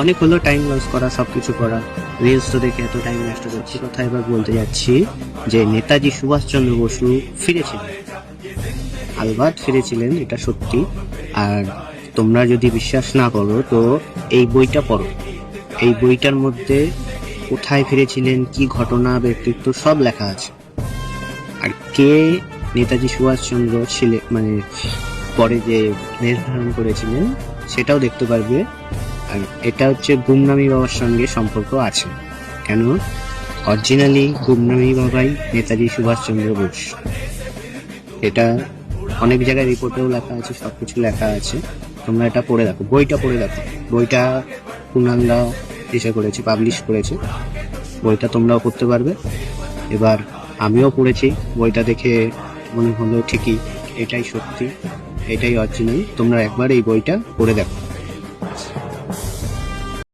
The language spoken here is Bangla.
অনেক হলো টাইম লস করা, সবকিছু করা, রিলস তো দেখে এত টাইম নষ্ট করছি। কথা এবার বলতে যাচ্ছি যে নেতাজি সুভাষচন্দ্র বসু ফিরেছিলেন, আলবাত ফিরেছিলেন, এটা সত্যি। আর তোমরা যদি বিশ্বাস না করো তো এই বইটা পড়ো। এই বইটার মধ্যে কোথায় ফিরেছিলেন, কি ঘটনা, ব্যক্তিত্ব সব লেখা আছে। আর কে নেতাজি সুভাষচন্দ্র ছিলেন, মানে পরে যে বেশ ধারণ করেছিলেন সেটাও দেখতে পারবে। আর এটা হচ্ছে গুমনামি বাবার সঙ্গে সম্পর্ক আছে। কেন? অরিজিনালি গুমনামি বাবাই নেতাজি সুভাষচন্দ্র বোস। এটা অনেক জায়গায় রিপোর্টেও লেখা আছে, সবকিছু লেখা আছে। তোমরা এটা পড়ে দেখো, বইটা পড়ে দেখো। বইটা কুনালদা এসে করেছে, পাবলিশ করেছে। বইটা তোমরাও পড়তে পারবে। এবার আমিও পড়েছি, বইটা দেখে মনে হলো ঠিকই এটাই সত্যি, এটাই অরিজিনাল। তোমরা একবার এই বইটা পড়ে দেখো।